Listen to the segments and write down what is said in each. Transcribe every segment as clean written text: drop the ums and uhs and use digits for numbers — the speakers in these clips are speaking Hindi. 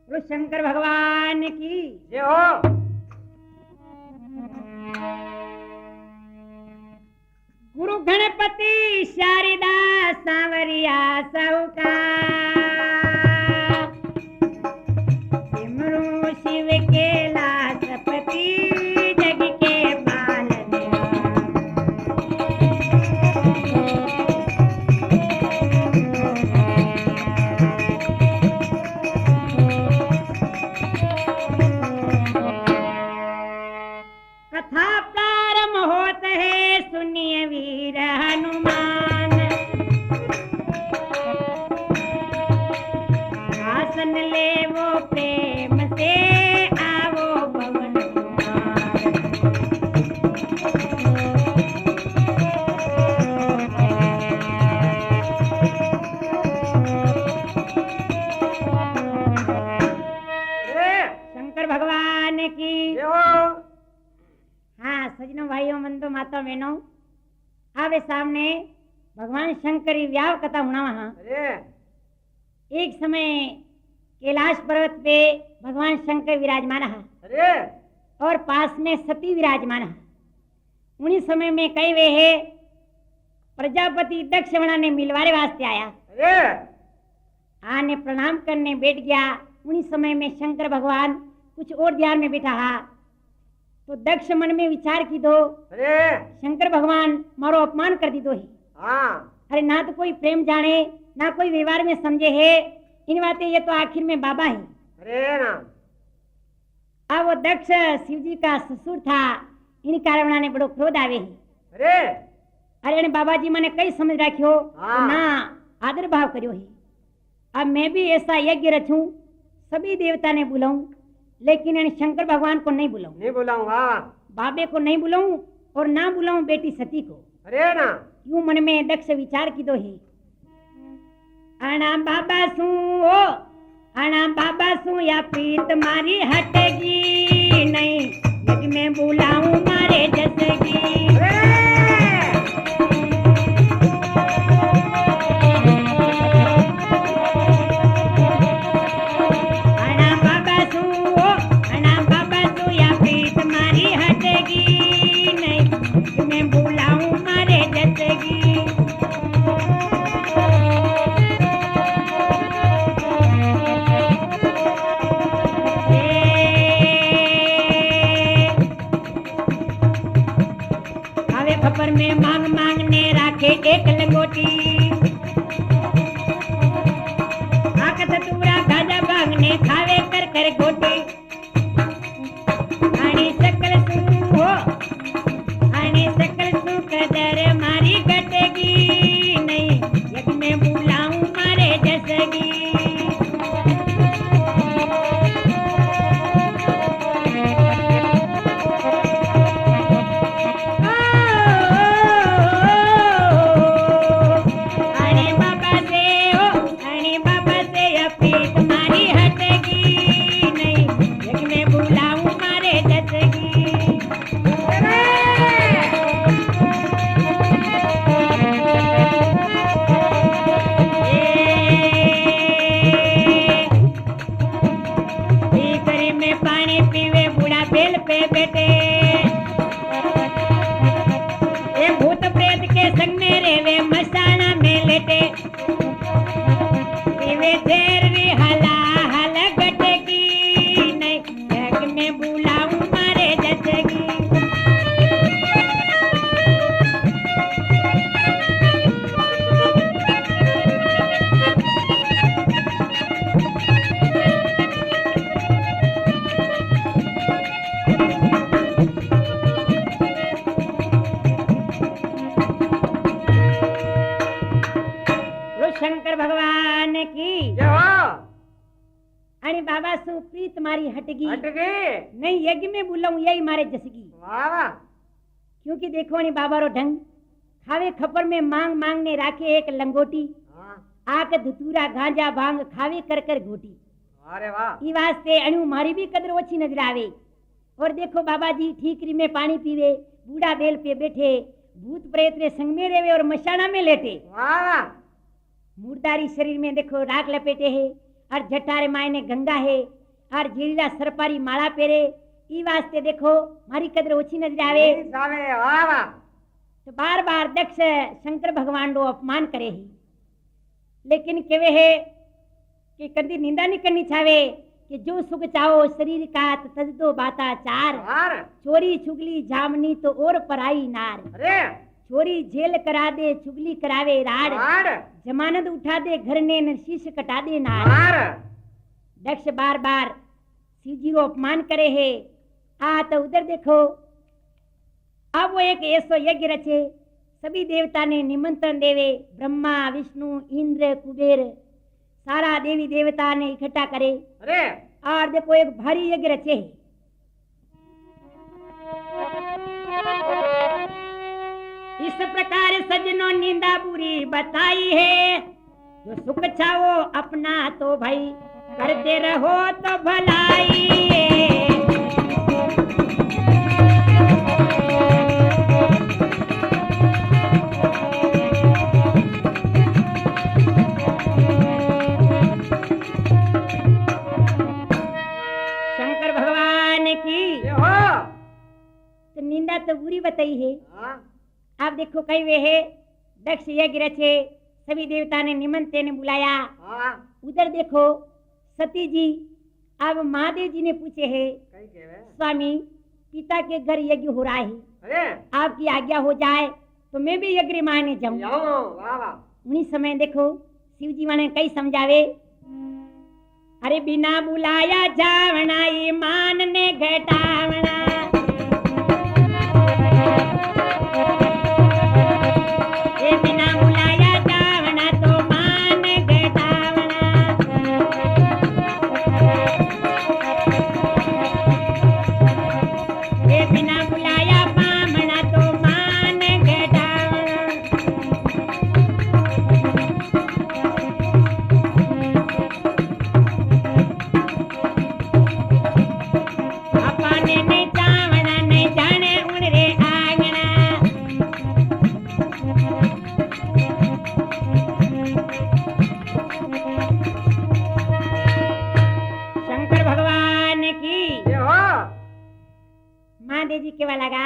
बोलो शंकर भगवान की जय हो। गुरु गणपति शारदा सांवरिया सौका सिमरू शिव के लासपति जग के पालने कथा प्रारंभ होत है सुनिए वीर हनुमान आसन ले वो प्रेम से आवो पवन कुमार अरे शंकर भगवान की जय हो। हाँ सजनों भाइयों बंधु माता बहनों आवे सामने भगवान शंकर की व्याव कथा होना वहाँ अरे एक समय कैलाश पर्वत पे भगवान शंकर विराजमान है अरे और पास में सती विराजमान है। उन्हीं समय में कई वे है प्रजापति दक्षवणा ने मिलवारे वास्ते आया अरे आने प्रणाम करने बैठ गया। उन्हीं समय में शंकर भगवान कुछ और ध्यान में बैठा हा तो दक्ष मन में विचार की दो अरे शंकर भगवान मारो अपमान कर दी दो ही। हाँ अरे ना तो कोई प्रेम जाने ना कोई व्यवहार में समझे है इन बातें ये तो आखिर में बाबा है। अरे ना अब वो दक्ष शिव जी का ससुर था इन कारण ने बड़ो क्रोध आवे है। अरे अरे ने बाबा जी मैंने कई समझ रखियो हाँ। तो ना आदर भाव करियो है। अब मैं भी ऐसा यज्ञ रचूं सभी देवता ने बुलाऊं लेकिन इन शंकर भगवान को नहीं बुलाऊं नहीं बुलाऊंगा। बाबे को नहीं बुलाऊं और ना बुलाऊं बेटी सती को। अरे ना यूं मन में दक्ष विचार की दो ही आना बाबा सू ओ आना बाबा सू या प्रीत मारी हटेगी नहीं यदि मैं बुलाऊं मारे जसगी। आना बाबा सू ओ आना बाबा सू या प्रीत मारी हटेगी नहीं यदि मैं बुलाऊं मारे जसगी। खावे खपर में मांग मांगने राखे एक लंगोटी आकत तूरा गाजा भांगने खावे कर कर गोटी आणि सकल सू हो आणि सकल सू कदर मारी घटेगी नहीं यदि मैं बुलाऊं मारे जसगी। आणि बाबा से ओ आणि बाबा से या प्रीत मारी हटेगी नहीं यदि मैं बुलाऊं मारे जसगी। भीतरी में पानी पीवे बूढ़ा बेल पे बैठे ये भूत प्रेत के संग में रेवे मसाना में लेटे पीवे देर री हला हल गटेगी नहीं जग में बुलाऊं मारे जसगी। बोलो शंकर भगवान की जय हो। आणि बाबा सु प्रीत मारी हटगी हट गए। नहीं यज्ञ में बुलाऊं यही मारे जसगी। वाह वाह। क्योंकि देखो नी बाबा रो ढंग खावे खपर में मांग मांगने राखे एक लंगोटी हाँ आक धतूरा गांजा भांग खावे कर कर घोटी। अरे वाह। ई वास्ते अणु मारी भी कदर ओછી नजर आवे। और देखो बाबा जी ठीकरी में पानी पीवे बूढ़ा बेल पे बैठे भूत प्रेत ने संग में रेवे और मशाना में लेटे वाह वाह। मुर्दारी शरीर में देखो राख लपेटे है और जटारे मायने गंगा है और जीला सरपारी माला पेरे ई वास्ते देखो मारी कदर ओછી नजर आवे नहीं सावे वाह वाह तो बार बार दक्ष शंकर भगवान रो अपमान करे ही लेकिन केवे है कि कदी निंदा नहीं करनी चाहे कि जो सुख चाहो शरीर का तज दो बाता चार यार चोरी चुगली जामनी तो और पराई नार अरे चोरी जेल करा दे चुगली करावे राड़ यार जमानत उठा दे घर ने न शीश कटा दे नार यार दक्ष बार बार शिव जी रो अपमान करे है आ तो उधर देखो अब वो एक ऐसो यज्ञ रचे सभी देवता ने निमंत्रण देवे ब्रह्मा विष्णु इंद्र कुबेर सारा देवी देवता ने इकट्ठा करे अरे और देखो एक भारी यज्ञ रचे है इस प्रकार सजनों निंदा बुरी बताई है जो सुख चाहो अपना तो भाई करते रहो तो भलाई है। शंकर भगवान की ये हो तो निंदा तो बुरी बताई है हाँ आप देखो कई वे है दक्ष यज्ञ रचे सभी देवता ने निमंत्रण ने बुलाया हाँ उधर देखो सती जी अब महादेव जी ने पूछे है कहीं केवे स्वामी पिता के घर यज्ञ हो रहा है अरे आपकी आज्ञा हो जाए तो मैं भी यज्ञ माने जाऊं जाओ वाह वाह उन्हीं समय देखो शिव जी माने कई समझावे अरे बिना बुलाया जावना ईमान ने घटावना ये बिना बुलाया जावना तो मान घटावना ये बिना बुलाया बामना तो मान घटावना अपने नहीं जावना नहीं जाने उन रे आंगना शंकर भगवान की ये हो महादेव जी केवा लगा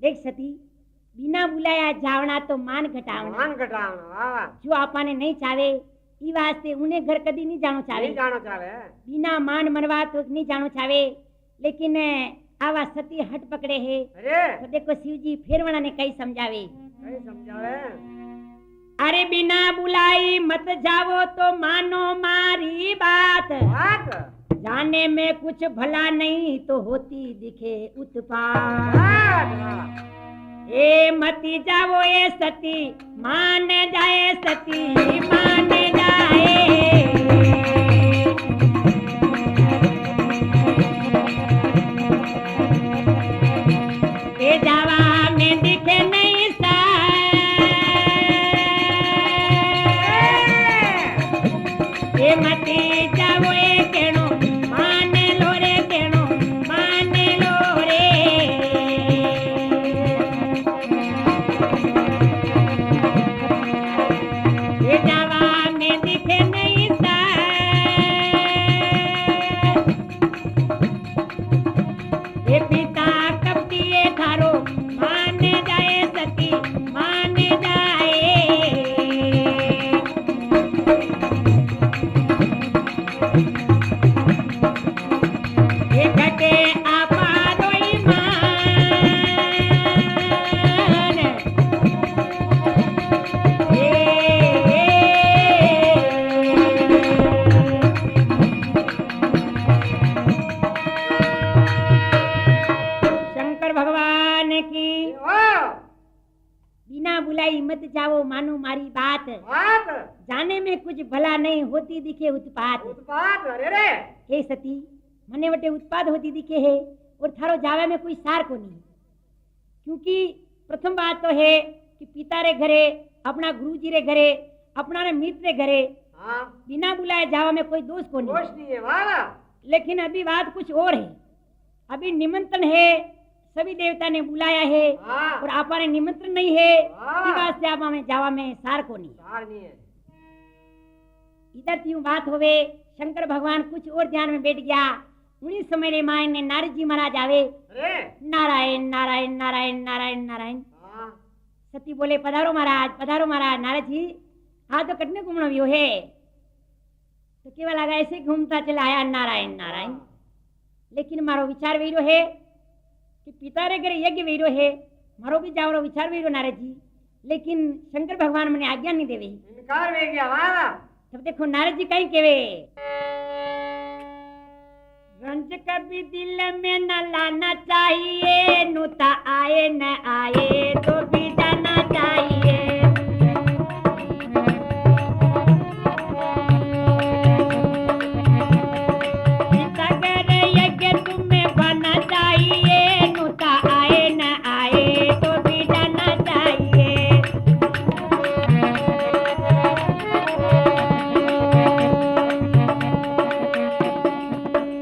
देख सती बिना बुलाया जावना तो मान घटावना मान घटावना वाह वाह जो आपने नहीं चाहे ई वास्ते उन्हें घर कदी नहीं जानो चाहे नहीं जानो चाहे बिना मान मनवा तो नहीं जानो चाहे लेकिन आवा सती हट पकड़े है अरे तो देखो शिव जी फिर वना ने कई समझावे कहीं समझावे अरे बिना बुलाई मत जाओ तो मानो मारी बात बात जाने में कुछ भला नहीं तो होती दिखे उत्पात बात वाह ए मती जाओ ए सती मान जाए सती मान जाए ए जावा में दिखे नहीं सा ए मती जाओ ए केणो मान लो रे केणो मान लो रे ये जावा में दिखे नहीं सा ये पिता कब दिए थारो मान जाए सती मान जाए ये घटे आपा दोई मान शंकर भगवान की ये हो बिना बुलाई मत जाओ मानो मारी बात बात जाने में कुछ भला नहीं होती दिखे उत्पात उत्पाद अरे रे हे सती मने वटे उत्पाद होती दिखे है और थारो जावे में कोई सार को नहीं क्योंकि प्रथम बात तो है कि पिता रे घरे अपना गुरु जी रे घरे अपना रे मित्र रे घरे हाँ बिना बुलाए जावा में कोई दोष को दोष नहीं नहीं है वाह वाह लेकिन अभी बात कुछ और है अभी निमंत्रण है सभी देवता ने बुलाया है हाँ और आपा ने निमंत्रण नहीं है हाँ। इस वास्ते आपा में जावा में सार को नहीं सार नहीं है इधर त्यों बात होवे शंकर भगवान कुछ और ध्यान में बैठ गया। उन्हीं समय रे माए ने नारद जी महाराज आवे, अरे नारायण नारायण नारायण नारायण नारायण। हाँ सती बोले पधारो महाराज, पधारो महाराज। नारद जी आ तो कटने घूमना भी है, तो केवल लगा ऐसे घूमता चला आया नारायण नारायण। लेकिन मारो विचार वेरो है कि पिता रे घरे यज्ञ वेरो है, मारो भी जावरो विचार वेरो नारद जी। लेकिन शंकर भगवान मने आज्ञा नहीं देवे। इनकार वे गया वाला तब देखो नारद जी कहीं केवे, रंज कभी दिल में न लाना चाहिए, नुता आए न आए तो भी जाना चाहिए। पिता करे यज्ञ तुम्हें बना चाहिए, नुता आए न आए तो भी जाना चाहिए।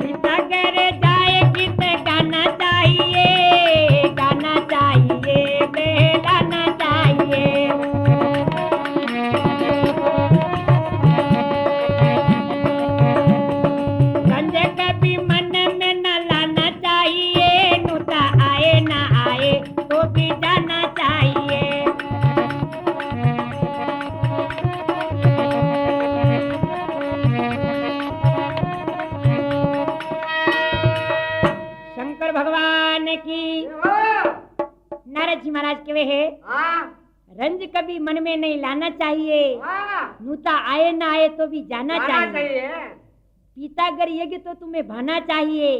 पिता करे जाए गीत गाना चाहिए, गाना चाहिए, बहलाना चाहिए। संजय कभी मन में न लाना चाहिए, नुता आए न आए तो भी जाना चाहिए। शंकर भगवान की नारद जी महाराज के वे है, हाँ रंज कभी मन में नहीं लाना चाहिए, हाँ नूता आए ना आए तो भी जाना जाना चाहिए। चाहिए पिता अगर यज्ञ तो तुम्हें भाना चाहिए,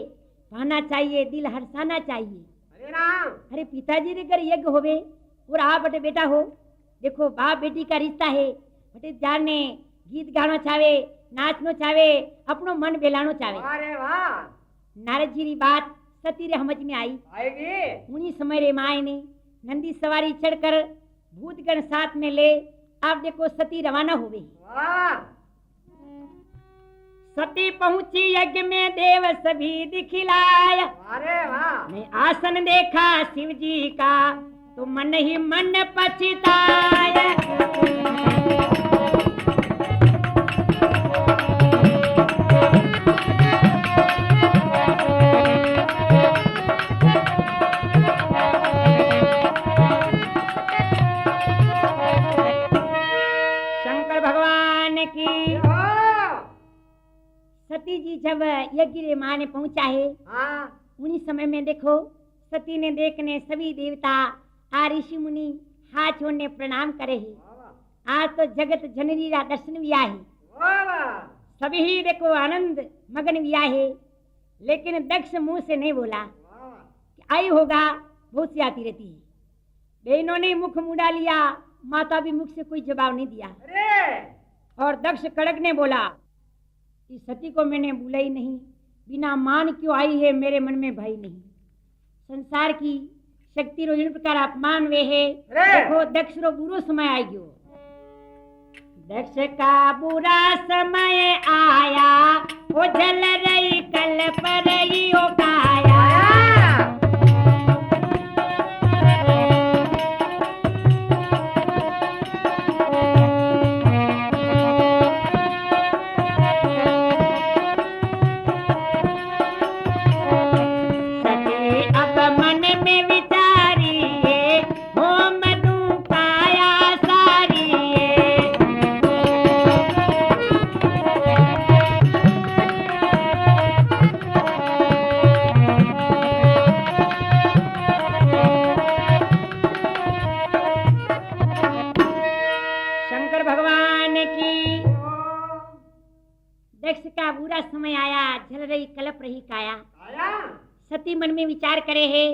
भाना चाहिए, दिल हर्षाना चाहिए। अरे राम अरे पिताजी रे अगर यज्ञ होवे और आप बटे बेटा हो, देखो बाप बेटी का रिश्ता है, बटे जाने गीत गानो चाहे, नाचनो चाहे, अपनो मन बेलानो चाहे। अरे वाह नारद जी री बात सती रे समझ में आई। आएगी उन्हीं समय रे माए ने नंदी सवारी चढ़कर भूतगण साथ में ले, आप देखो सती रवाना हुए। वाह सती पहुंची यज्ञ में, देव सभी दिखिलाया। अरे वाह मैं आसन देखा शिव जी का, तो मन ही मन पछताया। शंकर भगवान की सती जी जब यज्ञ रे माँ ने पहुंचा है, हाँ उन्हीं समय में देखो सती ने देखने सभी देवता आ ऋषि मुनि हाथ छोड़ने प्रणाम करे है। आज तो जगत जननी रा दर्शन भी आए, वाह सभी ही देखो आनंद मगन भी आए। लेकिन दक्ष मुंह से नहीं बोला कि आई होगा, बहुत सी आती रहती है। बहनों ने मुख मुड़ा लिया, माता भी मुख से कोई जवाब नहीं दिया। अरे और दक्ष कड़क ने बोला कि सती को मैंने बुला ही नहीं, बिना मान क्यों आई है, मेरे मन में भय नहीं। संसार की शक्ति रो इन प्रकार अपमान वे है। देखो दक्ष रो बुरो समय आ गयो, दक्ष का बुरा समय आया, वो जल रही कल पर ही हो काया। दक्ष का बुरा समय आया, झल रही कलप रही काया। आया सती मन में विचार करे है,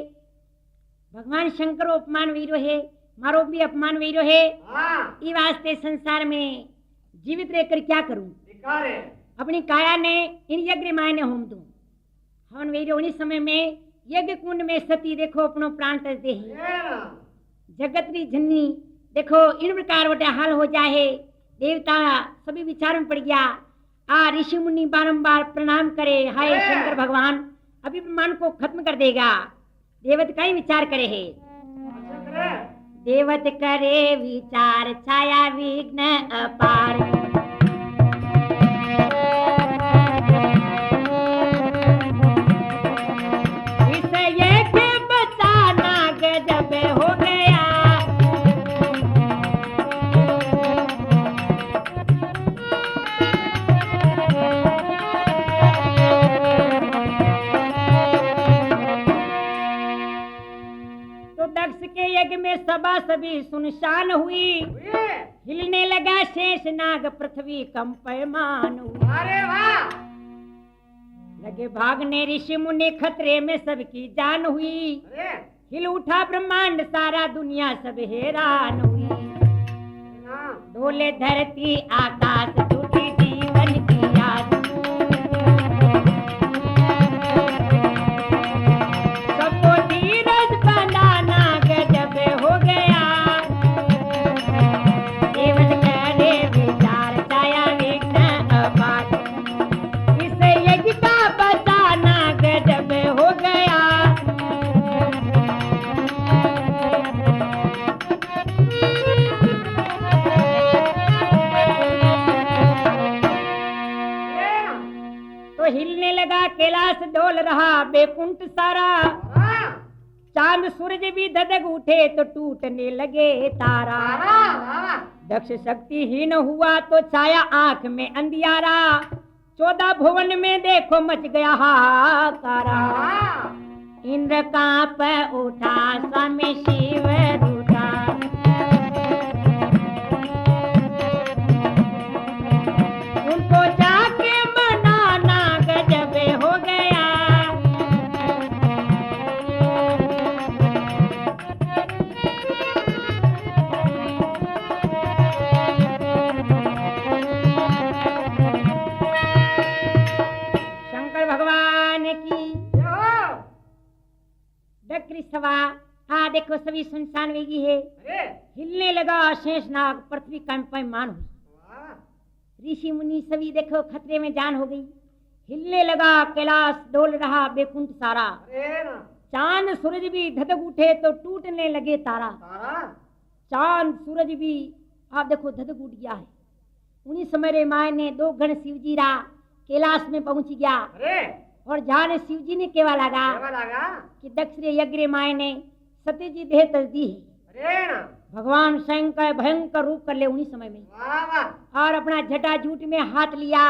भगवान शंकर अपमान वीरो है, मारो भी अपमान वीरो है। हाँ ई वास्ते संसार में जीवित रहकर क्या करूं? बेकार है अपनी काया ने इन यज्ञ माय ने होम दूं। हवन वीरो उन्हीं समय में यज्ञ कुंड में सती देखो अपनो प्राण तज दे ही। ये ना जगत की जननी देखो इन प्रकार वटे हाल हो जाए। देवता सभी विचार में पड़ गया। आ ऋषि मुनि बारंबार प्रणाम करे, हाय शंकर भगवान अभिमान को खत्म कर देगा। देवत का ही विचार करे है। अच्छा करे देवत करे विचार, छाया विघ्न अपार। सभा सभी सुनसान हुई, हुए। हिलने लगा शेष नाग पृथ्वी कंपयमान हुई। अरे वाह। लगे भागने ऋषि मुनि, खतरे में सबकी जान हुई। अरे हिल उठा ब्रह्मांड सारा, दुनिया सब हैरान हुई। ना। डोले धरती आकाश, टूटी जीवन की याद। सबको धीरज बंधाना गजब हो गया। केवल करे विचार, छाया विघ्न अपार। इस यज्ञ का बचाना गजब हो गया। तो हिलने लगा कैलाश, डोल रहा बैकुंठ सारा। वाह। चांद सूरज भी धधक उठे तो टूटने लगे तारा। वाह वाह। दक्ष शक्तिहीन हुआ तो छाया आंख में अंधियारा। 14 भुवन में देखो मच गया हाहाकारा। वाह। इंद्र कांप उठा, स्वामी शिव रूठा। उनको जाके मनाना गजब हो गया। शंकर भगवान की यो। दक्ष सभा। हाँ देखो सभी सुनसान वेगी है। अरे हिलने लगा शेषनाग, पृथ्वी कंपयमान हुई। वाह। ऋषि मुनि सभी देखो खतरे में जान हो गई। हिलने लगा कैलाश, डोल रहा बैकुंठ सारा। अरे ना। चांद सूरज भी धधक उठे तो टूटने लगे तारा। तारा। चांद सूरज भी आप देखो धधक उठ गया है। उन्हीं समय रे माय ने 2 गण शिवजी रा कैलाश में पहुंच गया। अरे और जाने शिवजी ने केवा लगा केवा लगा। कि दक्ष रे यज्ञ रे माय ने सती जी देह तज दी है। अरे ना। भगवान स्वयं का भयंकर रूप कर ले उन्हीं समय में। वाह वाह। और अपना जटाजूट में हाथ लिया।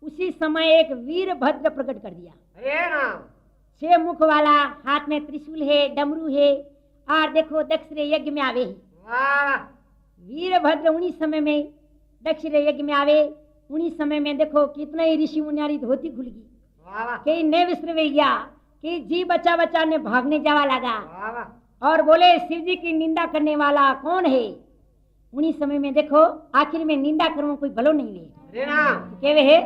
उसी समय एक वीरभद्र प्रकट कर दिया। अरे ना। 6 मुख वाला, हाथ में त्रिशूल है, डमरू है। और देखो दक्ष रे यज्ञ में आवे है। वाह। वीरभद्र उन्हीं समय में दक्ष रे यज्ञ में आवे। उन्हीं समय में देखो कितना ही ऋषि मुनियारी धोती खुल गई। वाह वाह। कई ने विस्र वे गया कि जी बच्चा बच्चा ने भागने जावा लगा। वाह वाह। और बोले शिव जी की निंदा करने वाला कौन है। उन्हीं समय में देखो आखिर में निंदा करो कोई भलो नहीं ले। अरे ना। केवे है,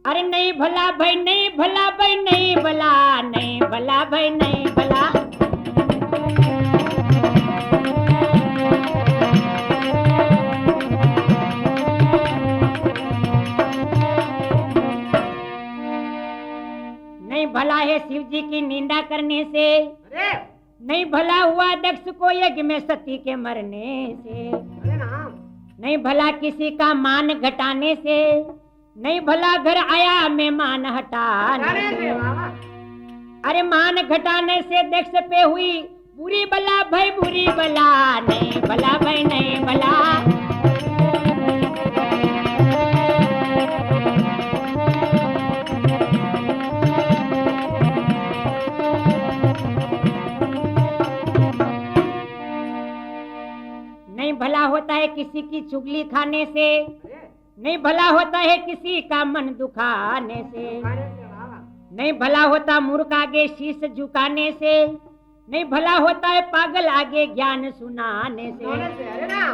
अरे नहीं भला भाई, नहीं भला भाई, नहीं भला, नहीं भला भाई, नहीं भला। नहीं भला है शिव जी की निंदा करने से। अरे। नहीं भला हुआ दक्ष को यज्ञ में सती के मरने से। अरे ना। नहीं भला किसी का मान घटाने से। नहीं भला घर आया मेहमान हटाने अरे से। वाह वाह। अरे मान घटाने से दक्ष पे हुई बुरी बला भाई, बुरी बला। नहीं भला भाई, नहीं भला। नहीं भला होता है किसी की चुगली खाने से। अरे। नहीं भला होता है किसी का मन दुखाने से। खाने से। वाह वाह। नहीं भला होता मूर्ख आगे शीश झुकाने से। नहीं भला होता है पागल आगे ज्ञान सुनाने से। सोने से। अरे ना।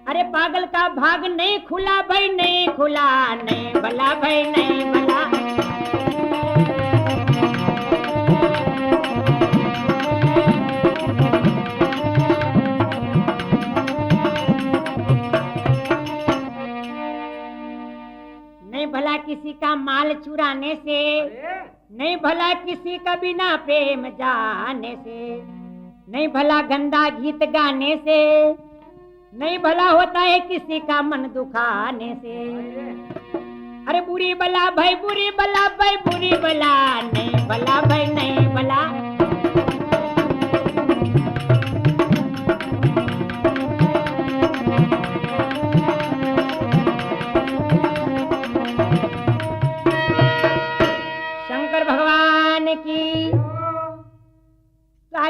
अरे पागल का भाग नहीं खुला भाई, नहीं खुला। नहीं भला भाई, नहीं भला। नहीं भला किसी का माल चुराने से। अरे। नहीं भला किसी का बिना प्रेम जाने से। नहीं भला गंदा गीत गाने से। नहीं भला होता है किसी का मन दुखाने से। अरे। अरे बुरी बला भाई, बुरी बला भाई, बुरी बला। नहीं भला भाई, नहीं भला।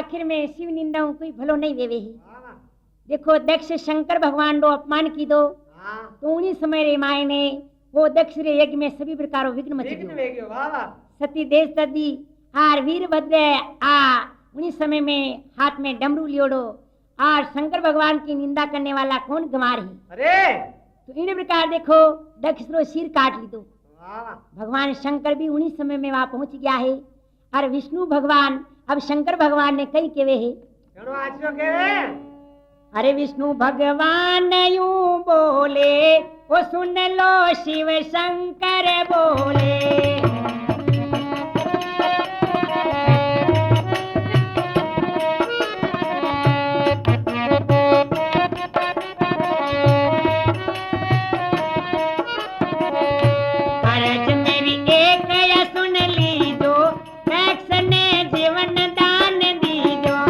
आखिर में शिव निंदा कोई भलो नहीं वेवे ही। वाह देखो दक्ष शंकर भगवान रो अपमान की दो हाँ तो उन्हीं समय रे माए ने वो दक्ष रे यज्ञ में सभी प्रकारों विघ्न मच विघ्न गयो। वेग्यो वाह सती देश सदी आर वीरभद्र आ उन्हीं समय में हाथ में डमरू लियोड़ो और शंकर भगवान की निंदा करने वाला कौन गंवार है। अरे तो इन प्रकार देखो दक्ष रो सिर काट ली दो। वाह भगवान शंकर भी उन्हीं समय में वहां पहुंच गया है और विष्णु भगवान अब शंकर भगवान ने कई केवे है। घणो आचो केवे अरे विष्णु भगवान यूं बोले ओ सुन लो शिव शंकर बोले। अर्ज मेरी एक या सुन लीजो दक्ष ने जीवन दान दीजो।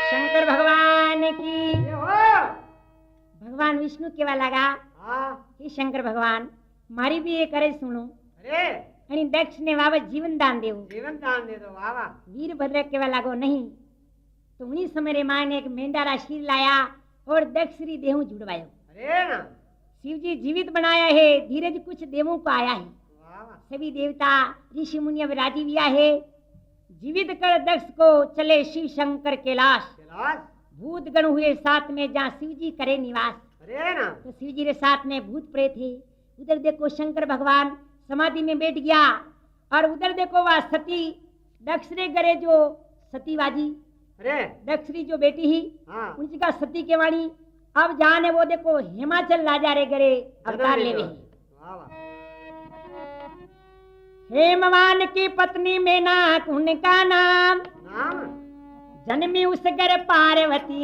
शंकर भगवान की ये हो भगवान विष्णु केवा लगा हाँ हे शंकर भगवान मारी भी ये करे सुनो अरे आणि दक्ष ने वावे जीवन दान देव। जीवन दान दे दो वाह वीरभद्र केवा लागो नहीं तो उन्हीं समय रे मां ने एक मेंढारा शीर लाया और दक्ष री देहू जुड़वायो। अरे ना शिव जी जीवित बनाया है धीरज कुछ देवों को आया है। वाह सभी देवता ऋषि मुनि अब राजी हुआ है जीवित कर दक्ष को चले शिव शंकर कैलाश। कैलाश भूत गण हुए साथ में जहाँ शिव जी करे निवास। अरे ना तो शिव जी के साथ में भूत प्रेत है। उधर देखो शंकर भगवान समाधि में बैठ गया और उधर देखो वह सती दक्ष रे गरे जो सतीबाजी अरे दक्ष री जो बेटी ही हाँ उनकी का सती के वाणी अब जाने वो देखो हिमाचल राजा रे गरे अवतार लेवे। वाह वाह हेमवान की पत्नी मेनाक उनका नाम नाम जन्मी उस घर पार्वती।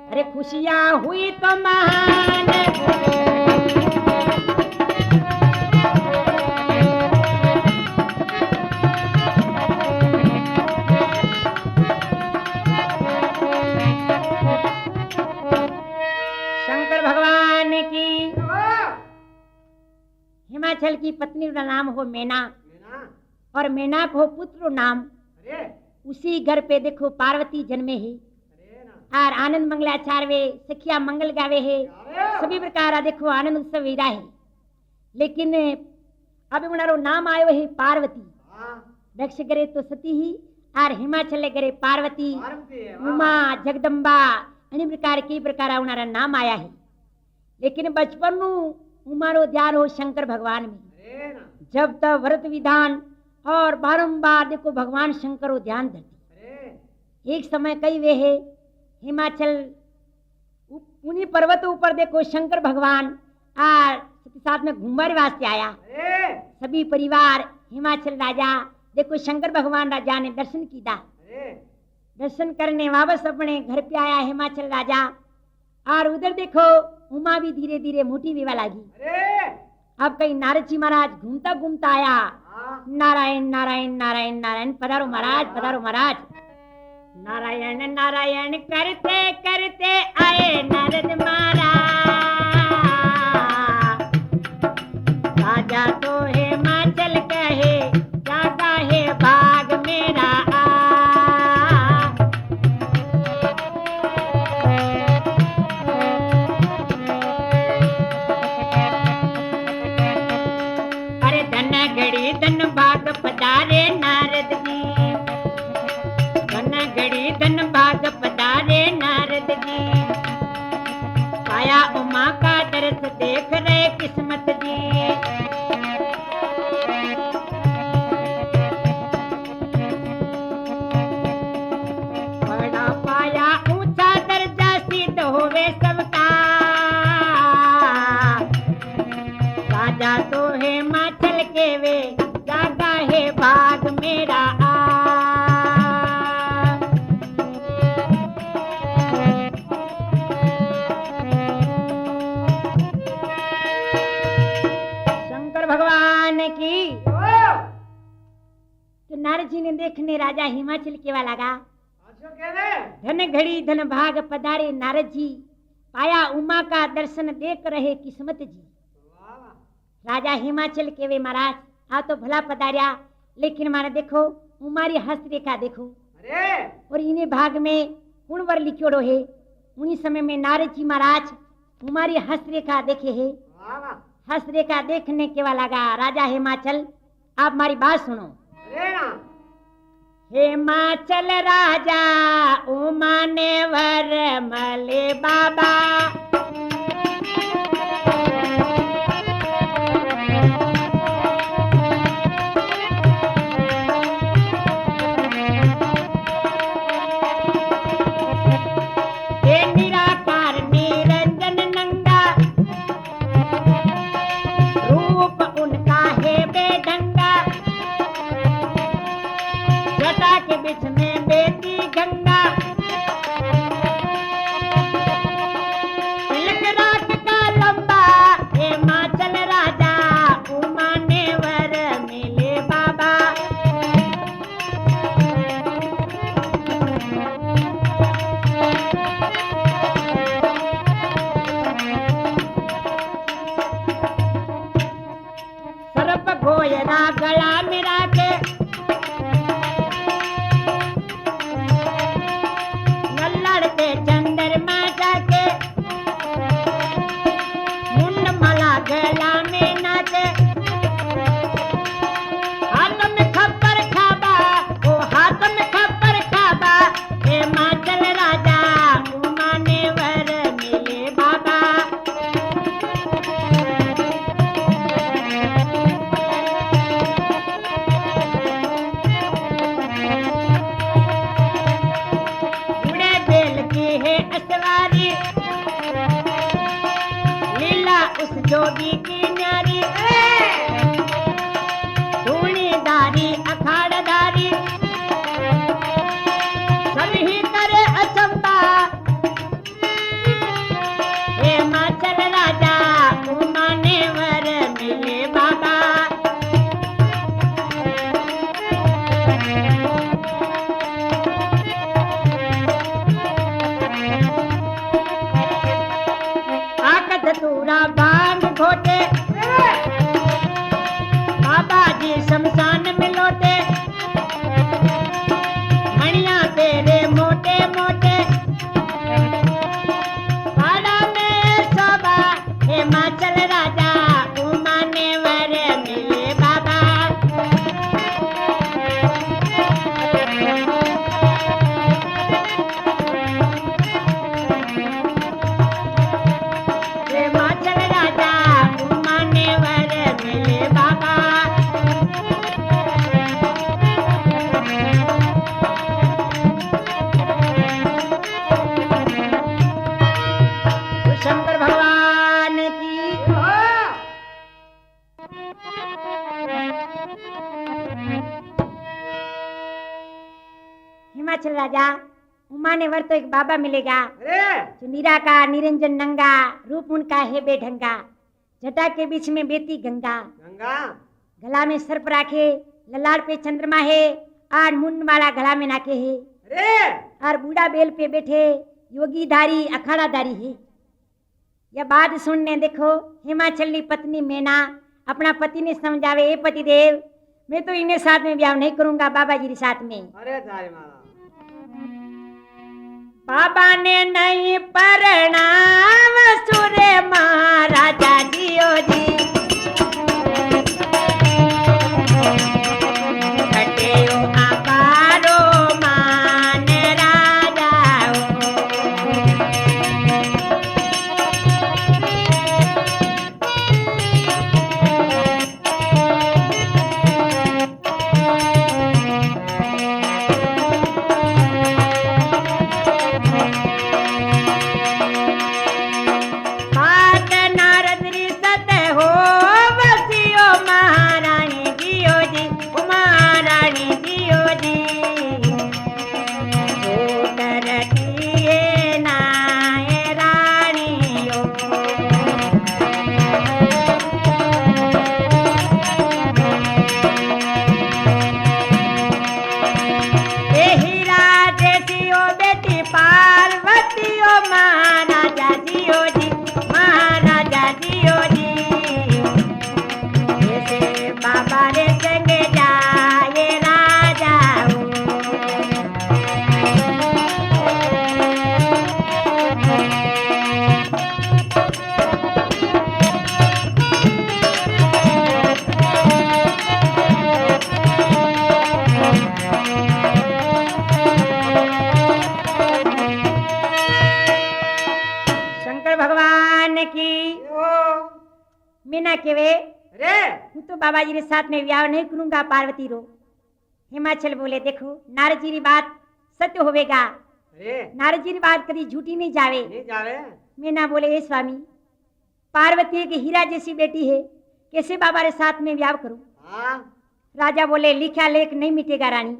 अरे खुशियां हुई तो महान शंकर भगवान की हिमाचल की पत्नी का नाम हो मैना मीना और मैना को पुत्र नाम। अरे उसी घर पे देखो पार्वती जन्मे है अरे ना और आनंद मंगलाचार वे सखिया मंगल गावे है गावे सभी प्रकार देखो आनंद उत्सव वीरा है। लेकिन अब उनारो नाम आयो है पार्वती। हाँ दक्ष करे तो सती ही और हिमाचल करे पार्वती पार्वती है उमा जगदम्बा अनेक प्रकार की प्रकार उनारा नाम आया है। लेकिन बचपन नु उमारो ध्यान हो शंकर भगवान में अरे ना जब तक व्रत विधान और बारंबार देखो भगवान शंकर को ध्यान धरते। अरे एक समय कई वे है हिमाचल उन्हीं पर्वतों ऊपर देखो शंकर भगवान और साथ में घूमर वास्ते आया। अरे सभी परिवार हिमाचल राजा देखो शंकर भगवान राजा ने दर्शन किया। अरे दर्शन करने वापस अपने घर पे आया हिमाचल राजा और उधर देखो उमा भी धीरे धीरे मोटी विवा लगी। अरे अब कहीं नारद जी महाराज घूमता घूमता आया। हाँ नारायण नारायण नारायण नारायण पधारो महाराज पधारो महाराज। नारायण नारायण करते करते आए नारद महाराज। राजा तो हिमाचल कहे जागा है भाग मेरा आ। अरे धन घड़ी धन भाग पधारे नारद जी। धन घड़ी धन भाग पधारे नारद जी। पाया उमा का दर्श देख रहे किस्मत जी। बड़ा पाया ऊंचा दर्जा सिद्ध होवे सबका। राजा तो हिमाचल के वे जागा है भाग मेरा आ। शंकर भगवान की तो नारद जी ने देखने राजा हिमाचल के वाला लगा। जो कहवे धन घड़ी धन भाग पधारे नारद जी, पाया उमा का दर्शन देख रहे किस्मत जी। वाह वाह राजा हिमाचल के वे महाराज आ तो भला पधार्या, लेकिन माने देखो उमारी हस्तरेखा देखो, अरे और इन्हें भाग में कुणवर लिखोड़ो है। उन्हीं समय में नारद जी महाराज उमारी हस्तरेखा देखे है। वाह वाह हस्तरेखा देखने के वाला लगा राजा हिमाचल, आप हमारी बात सुनो। अरे ना हिमाचल राजा उमा ने वर मले बाबा, निराकार निरंजन नंगा, रूप उनका है बेढंगा, जटा के बीच में बेटी गंगा, तिलक रात का लंबा, हिमाचल राजा उमा ने वर मिले बाबा। सर्प घोयरा गला मिला के, लड़ते चंद्रमा जाके, मुंड मला गला में नाचे, हाथ में खप्पर खाबा, ओ हाथ में खप्पर खाबा, हिमाचल राजा उमा ने वर मिले बाबा। उड़े बेल की है असवारी, लीला उस जोगी की न्यारी, धूणीदारी अखाड़दारी, सभी करे अचंबा, हिमाचल राजा उमा ने वर मिले बाबा। आकत तूरा बांग घोटे, बाबा जी शमशान में लौटे, मणिया तेरे मोटे मोटे, पाड़ा में शोभा, हिमाचल राजा उमा ने वर मिले बाबा। हिमाचल राजा उमा ने वर मिले बाबा। तो शंकर भगवान की हिमाचल राजा उमा ने वर तो एक बाबा मिलेगा, अरे जो निराकार निरंजन नंगा, रूप उनका है बेढंगा, जटा के बीच में बेती गंगा, गंगा गला में सर्प राखे, ललाट पे चंद्रमा है, और मुंड वाला गला में नाके है, अरे और बूढ़ा बेल पे बैठे योगी धारी अखाड़ा धारी है। यह बात सुनने देखो हिमाचल की पत्नी मैना अपना पति ने समझावे, ए पति देव मैं तो इन्हें साथ में ब्याह नहीं करूंगा बाबा जी के साथ में। अरे तारे मारा बाबा ने नहीं परणाम सूर्य महाराजा जियो जी, कटेयो आपारो मान राजा बात नारद ऋषत हो मीना केवे रे हूँ तो बाबा जी के साथ में ब्याह नहीं करूंगा पार्वती रो। हिमाचल बोले देखो नारद जी की बात सत्य होवेगा, रे नारद जी की बात कभी झूठी नहीं जावे। नहीं जावे। मीना बोले हे स्वामी पार्वती एक हीरा जैसी बेटी है, कैसे बाबा रे साथ में ब्याह करूं। हाँ राजा बोले लिखा लेख नहीं मिटेगा रानी,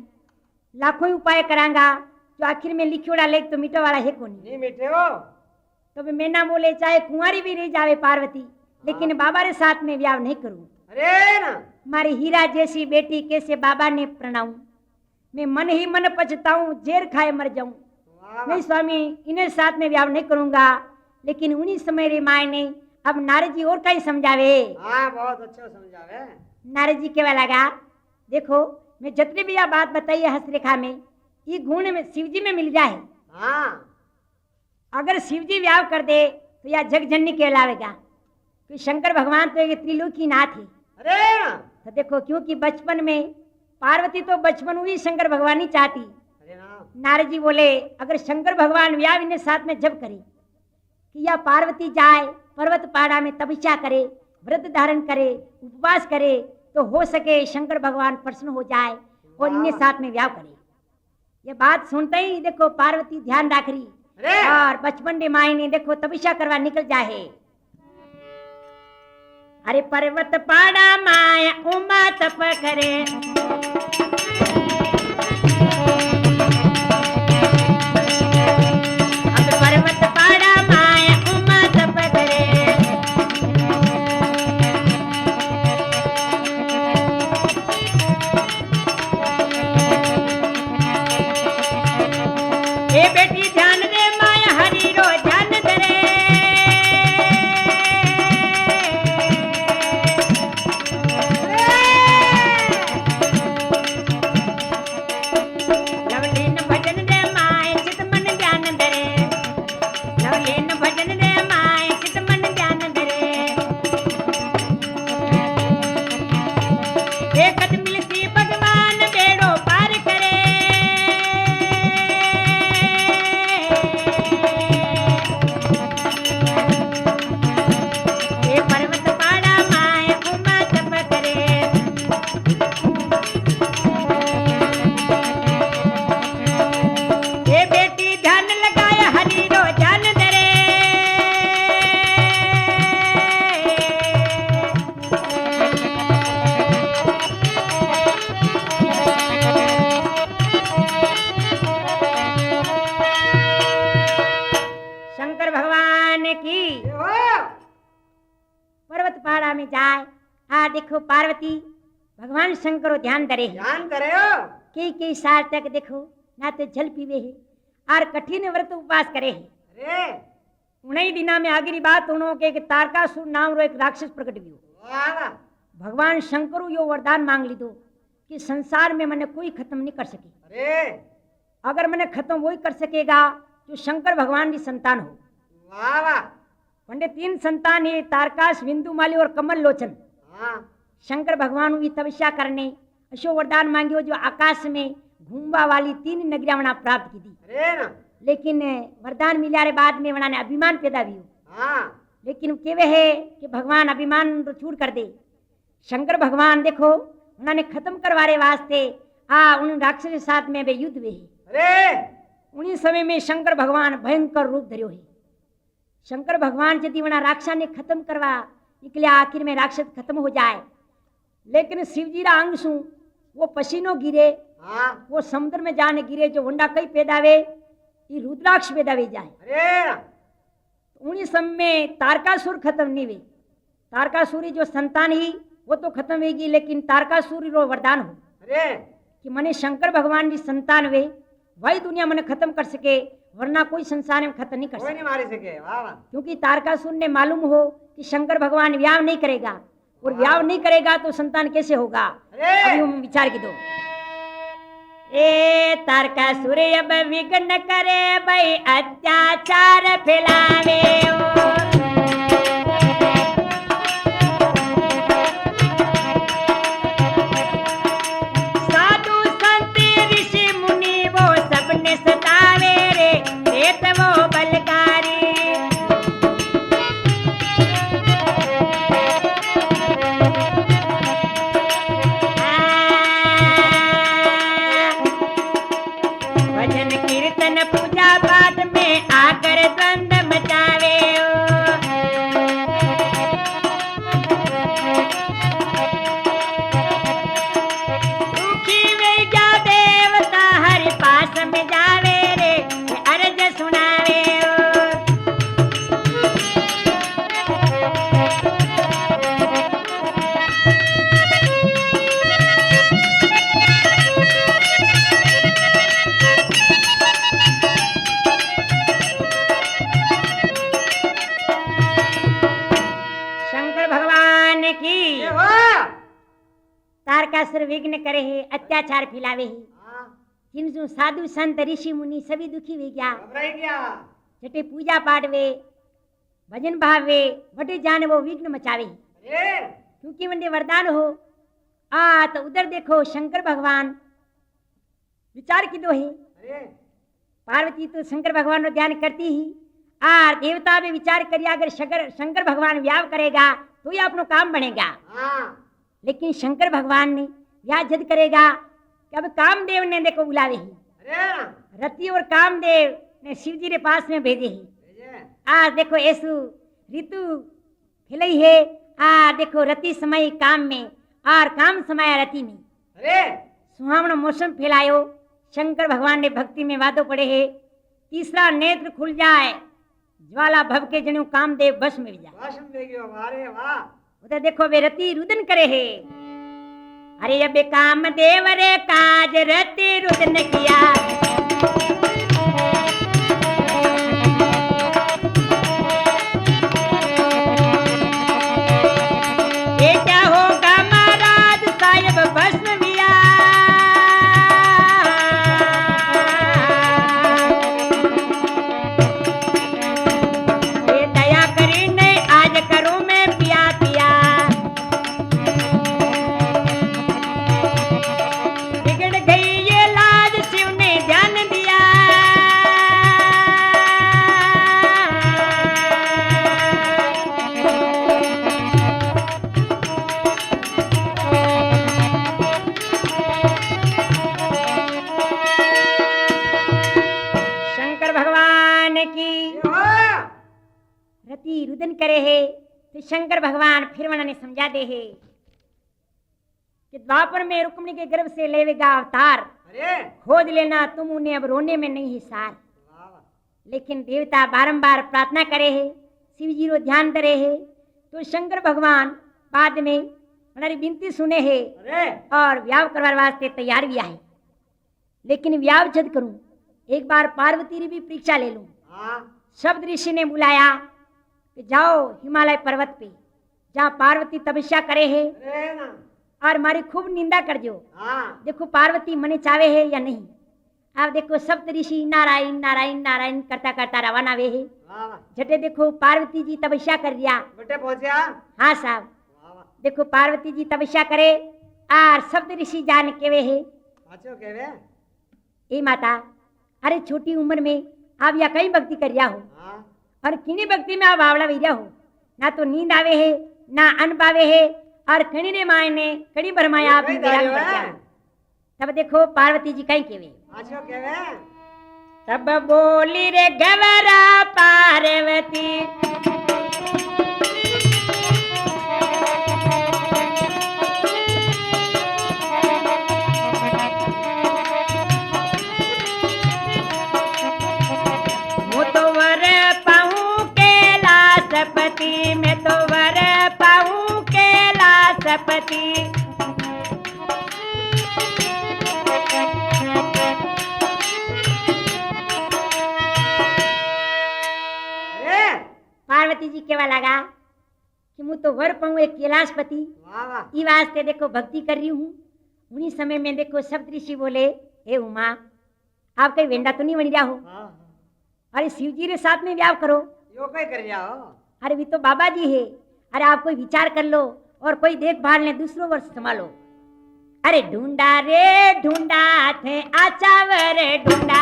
लाखों ही उपाय करांगा जो आखिर में लिखियोड़ा लेख तो मिटे वाला है कोनी। नहीं मिटे हो। तो मैना बोले चाहे कुंवारी भी रह जावे पार्वती, लेकिन बाबा रे साथ में ब्याह नहीं करूं। अरे ना मारी हीरा जैसी बेटी कैसे बाबा ने प्रणाऊं, मैं मन ही मन पछताऊं जेर खाए मर जाऊं। वाह नहीं स्वामी इन्हें साथ में ब्याह नहीं करूंगा। लेकिन उन्हीं समय रे माए ने अब नारद जी और कहीं समझावे। हाँ बहुत अच्छा समझावे। नारद जी केवा लगा देखो मैं जितनी भी यह बात बताई है हस्तरेखा में ये गुण में शिव जी में मिल जाए। हाँ अगर शिव जी ब्याह कर दे तो यह जग जननी कहलावेगा, कि शंकर भगवान तो एक त्रिलोकी नाथ है। अरे ना तो देखो क्योंकि बचपन में पार्वती तो बचपन हुई शंकर भगवान ही चाहती। अरे ना नारद जी बोले अगर शंकर भगवान ब्याह इन्हें साथ में जब करे कि यह पार्वती जाए पर्वत पहाड़ा में तपस्या करे, व्रत धारण करे, उपवास करे, तो हो सके शंकर भगवान प्रसन्न हो जाए और इन्हें साथ में ब्याह करे। ये बात सुनते ही देखो पार्वती ध्यान राख रही अरे और बचपन रे माई ने देखो तपस्या करवा निकल जाए। अरे पर्वत पहाड़ा माया उमा तप करे, अब पर्वत पहाड़ा माया उमा तप करे। ए बेटी ध्यान दे माया हरि रो ध्यान धरे, लवलीन भजन दे माय चित मन ज्ञान धरे, लवलीन भजन दे माय चित मन ज्ञान धरे। एक मिल सी भगवान बेड़ो पार करे, ये पर्वत पहाड़ा माय उमा तप करे। ये बेटी ध्यान लगाया हरि रो ध्यान धरे, शंकर भगवान की ये हो। पर्वत पहाड़ा में जाए। हाँ देखो पार्वती भगवान शंकर को ध्यान धरे है। ध्यान करे हो। कई साल तक देखो ना तो जल पीवे है और कठिन व्रत उपवास करे है। अरे उन्हीं दिना में आगे बात उन्हों के तारकासुर नाम रो एक राक्षस प्रकट हुई। वाह वाह। भगवान शंकर यो वरदान मांग ली दो कि संसार में मैंने कोई खत्म नहीं कर सके। अरे अगर मैंने खत्म वही कर सकेगा जो शंकर भगवान की संतान हो। वाह वाह। पंडित तीन संतान है तारकाश बिंदुमाली और कमल लोचन। हाँ शंकर भगवान की तपस्या करने अशो वरदान मांगियो जो आकाश में घूमवा वाली 3 नगरियां वना प्राप्त की थी। अरे ना लेकिन वरदान मिला रे बाद में वना ने अभिमान पैदा हुई। हाँ लेकिन केवे है कि भगवान अभिमान तो छूट कर दे। शंकर भगवान देखो उन्होंने खत्म करवारे वास्ते उन राक्षस के साथ में वे युद्ध हुए है। अरे उन्हीं समय में शंकर भगवान भयंकर रूप धरियो है। शंकर भगवान यदि वना राक्षस ने खत्म करवा निकले आखिर में राक्षस खत्म हो जाए, लेकिन शिवजी रा अंग सु वो पसीनो गिरे, हाँ वो समुद्र में जाने गिरे जो वंडा कई पैदावे ये रुद्राक्ष पैदावे जाए। अरे ना उन्हीं समय में तारकासुर खत्म नहीं हुए। तारकासुरी जो संतान ही वो तो खत्म होगी, लेकिन तारकासुर रो वरदान हो अरे कि मने शंकर भगवान की संतान वे वही दुनिया मने खत्म कर सके, वरना कोई संसार में खत्म नहीं कर कोई सके। नहीं मारी सके। वाह वाह। क्योंकि तारकासुर ने मालूम हो कि शंकर भगवान व्याह नहीं करेगा और व्याह नहीं करेगा तो संतान कैसे होगा। अरे अभी हम विचार की दो। ए तारकासुर अब विघ्न करे भाई अत्याचार फैलावे ओ। साधु संत ऋषि मुनि वो सबने सतावे रे, देत वो बलकारी। करे है, अत्याचार फैलावे है। हाँ जिनसु साधु संत ऋषि मुनि सभी दुखी वे गया। घबराई गया। जटे पूजा पाठ वे भजन भाव वे वटे जाने वो विघ्न मचावे है। अरे क्योंकि वंडे वरदान हो। तो उधर देखो शंकर भगवान विचार की दो है। अरे पार्वती तो शंकर भगवान नो ध्यान करती ही। देवता भी विचार करिया अगर शंकर भगवान व्याव करेगा तो ही अपनो काम बनेगा। हाँ लेकिन शंकर भगवान ने व्याह जद करेगा कि अब कामदेव ने देखो बुलावे ही। अरे रति और कामदेव ने शिव जी के पास में भेजे ही। भेजे देखो ऐसु ऋतु खिलई है। देखो रति समय काम में और काम समय रति में। अरे सुहावना मौसम फैलायो। शंकर भगवान ने भक्ति में वादो पड़े है। तीसरा नेत्र खुल जाए ज्वाला भव के जनु कामदेव बस में जाए। भाषण दे गयो। अरे वाह। उधर देखो वे रति रुदन करे है। अरे अब कामदेव रे काज रति रुदन किया। ये क्या होगा महाराज साहेब भस्म मिया। ये दया करी नहीं आज करूं मैं पिया पिया। बिगड़ गई ये लाज शिव ने ध्यान दिया। शंकर भगवान की वाह। रति रुदन करे है। तो शंकर भगवान फिर उन्होंने समझा दे है कि द्वापर में रुक्मिणी के गर्भ से लेवेगा अवतार। अरे खोज लेना तुम उन्हें अब रोने में नहीं हिसार। वाह वाह। लेकिन देवता बारंबार प्रार्थना करे है। शिव जी रो ध्यान करे है। तो शंकर भगवान बाद में हमारी विनती सुने है अरे और व्याव करवार वास्ते तैयार भी आए। लेकिन व्याव जद करूं एक बार पार्वती री भी परीक्षा ले लूं। हाँ शब्द ऋषि ने बुलाया कि जाओ हिमालय पर्वत पे जहाँ पार्वती तपस्या करे है अरे ना। और हमारी खूब निंदा कर जो। हाँ देखो पार्वती मने चावे है या नहीं। आप देखो सप्त ऋषि नारायण नारायण नारायण करता करता रवाना वे है। वाह वाह। जटे देखो पार्वती जी तपस्या कर रिया। बटे पहुंचा। हाँ साहब वाह वाह। देखो पार्वती जी तपस्या करे और सप्त ऋषि जान के वे है। अच्छो केवे। ए माता अरे छोटी उम्र में आप या कहीं भक्ति कर रिया हो हाँ और किन्हीं भक्ति में आप आवड़ा वीरिया हो। ना तो नींद आवे है ना अन्न पावे है और कणी ने माए ने कड़ी भरमाया आप कहीं विराग दाढ़ी कर है। दिया। तब देखो पार्वती जी कहीं केवे अच्छो केवे। तब बोली रे गवरा पार्वती मैं तो वर पाऊं कैलाशपति। मैं तो वर पाऊं कैलाशपति। अरे पार्वती जी केवा लगा कि मैं तो वर पाऊं एक कैलाशपति। वाह वाह। ई वास्ते देखो भक्ति कर रही हूँ। उन्हीं समय में देखो सप्त ऋषि बोले हे उमा आप कहीं वेंडा तो नहीं बन रहा हो। हाँ अरे शिव जी के साथ में व्याह करो। यो कहीं कर जाओ। अरे भी तो बाबा जी है। अरे आप कोई विचार कर लो और कोई देखभाल ने दूसरों वर्ष संभालो। अरे ढूंढा रे ढूंढा थे आचावर ढूंढा।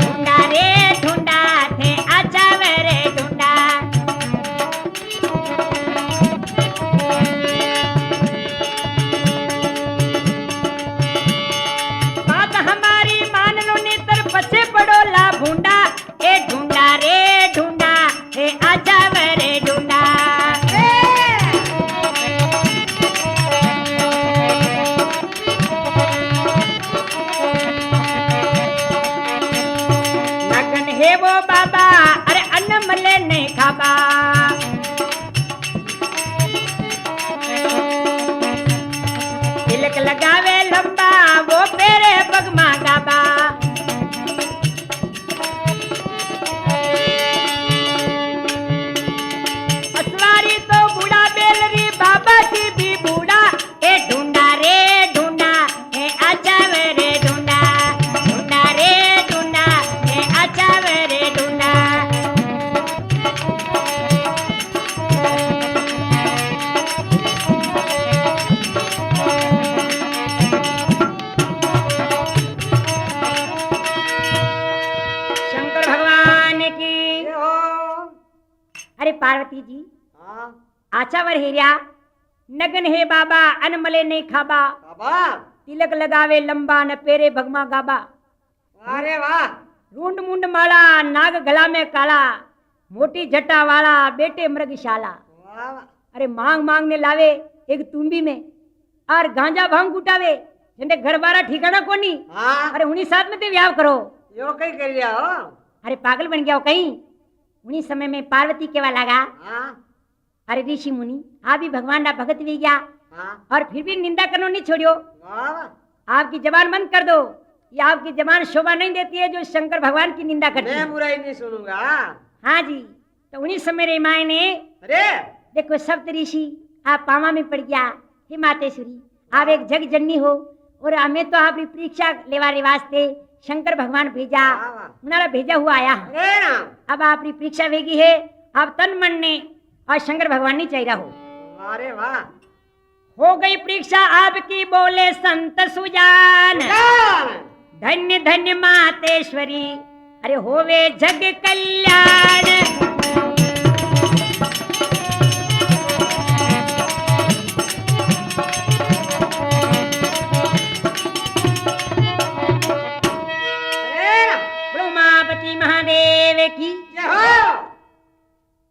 ढूंढा रे ढूंढा थे आचावर ढूंढा। बात हमारी मान लो नेतर पछे पड़ो ला भूंडा। ए ढूंढा रे ढूंढा हे आचावर ढूंढा। लगन है वो बाबा अरे अन्न मले नहीं खाबा। तिलक लगावे लंबा वो पेरे बगमा गाबा। असवारी तो पार्वती जी हाँ आचावर हेरिया नगन है बाबा अनमले नहीं खाबा बाबा तिलक लगावे लंबा न पेरे भगमा गाबा अरे वाह रूंड मुंड माला नाग गला में काला मोटी जटा वाला बेटे मृगशाला वाह वाह अरे मांग मांग ने लावे एक तुम्बी में और गांजा भांग गुटावे जने घर बारा ठिकाना कोनी हाँ अरे उन्हीं साथ में ते व्याव करो यो कई कर लिया हो अरे पागल बन गया हो कहीं उन्हीं समय में पार्वती केवा लगा हाँ अरे ऋषि मुनि आप भी भगवान ना भगत भी गया हाँ और फिर भी निंदा करना नहीं छोड़ियो वाह वाह आपकी जबान बंद कर दो ये आपकी जबान शोभा नहीं देती है जो शंकर भगवान की निंदा करती मैं है बुराई नहीं सुनूंगा हाँ जी तो उन्हीं समय रे माए ने अरे देखो सप्त ऋषि आप पावा में पड़ गया हे मातेश्वरी आप एक जग जननी हो और हमें तो आपकी परीक्षा लेवारे वास्ते शंकर भगवान भेजा वाह वाह उनारा भेजा हुआ आया है। अरे राम अब आपकी परीक्षा वेगी है आप तन मन ने और शंकर भगवान नहीं चाहिए हो अरे वाह हो गई परीक्षा आपकी बोले संत सुजान जान धन्य धन्य मातेश्वरी अरे होवे जग कल्याण अरे राम ब्रह्मापति महादेव की जय हो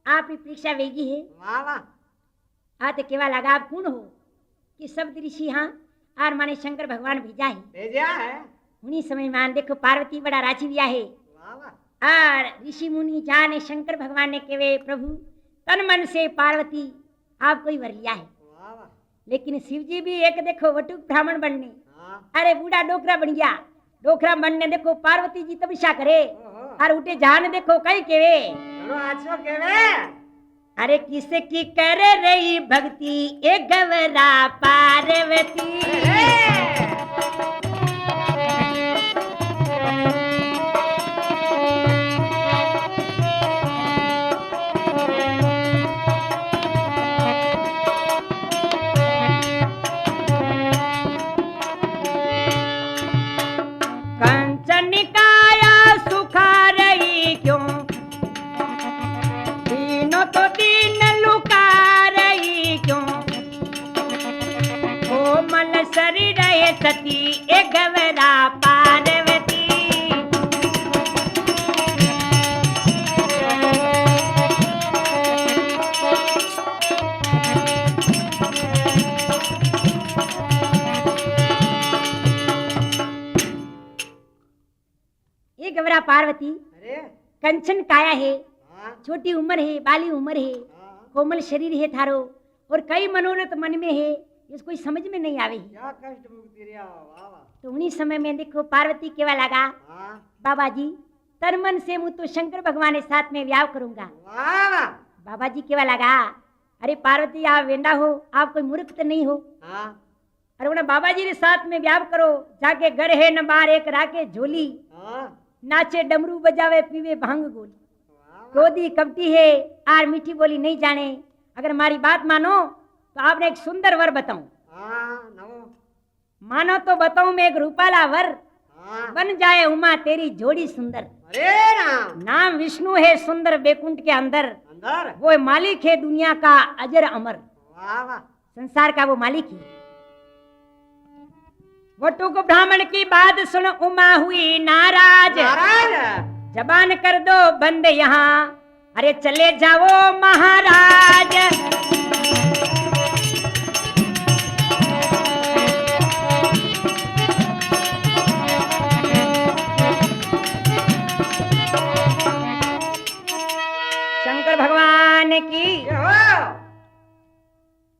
आपकी परीक्षा वेगी है वाह वाह आते केवा लगा आप कौन हो कि सब ऋषि हाँ आर माने शंकर भगवान भेजा है भेजा है उन्हीं समय मान देखो पार्वती बड़ा राजी बिया है वाह वाह और ऋषि मुनि जाने शंकर भगवान ने केवे प्रभु तन मन से पार्वती आपको ही वर लिया है वाह वाह लेकिन शिव जी भी एक देखो वटुक ब्राह्मण बनने हाँ अरे बूढ़ा डोकरा बन गया डोकरा बनने देखो पार्वती जी तपस्या करे ओहो और उठे जान देखो कई केवे चलो आजो केवे अरे किसे की कर रही भक्ति एक गवरा पार्वती कंचन काया सुखा रही क्यों दीनों तो दीन लुका रही क्यों कोमल शरीर है सती ए गवरा पार्वती ये गवरा पार्वती अरे कंचन काया है हाँ छोटी उम्र है बाली उम्र है हाँ कोमल शरीर है थारो और कई मनोरथ मन में है इसको कोई समझ में नहीं आवे है। क्या कष्ट मुक्ति रिया वाह वाह तो उन्हीं समय में देखो पार्वती केवा लगा हाँ बाबा जी तन मन से मुझ तो शंकर भगवान के साथ में व्याह करूंगा वाह वाह बाबा जी केवा लगा अरे पार्वती आप वेंडा हो आप कोई मूर्ख तो नहीं हो हाँ अरे उन्हें बाबा जी के साथ में व्याह करो जाके घर है न बार एक राके झोली हाँ नाचे डमरू बजावे पीवे भांग गोली वाह वाह क्रोधी कपटी है आर मीठी बोली नहीं जाने अगर हमारी बात मानो तो आपने एक सुंदर वर बताऊं हाँ नमो मानो तो बताऊं मैं एक रूपाला वर हाँ बन जाए उमा तेरी जोड़ी सुंदर अरे राम नाम विष्णु है सुंदर बैकुंठ के अंदर अंदर वो मालिक है दुनिया का अजर अमर वाह वाह संसार का वो मालिक है वटुक ब्राह्मण की बात सुन उमा हुई नाराज महाराज जबान कर दो बंद यहाँ अरे चले जाओ महाराज शंकर भगवान की जय हो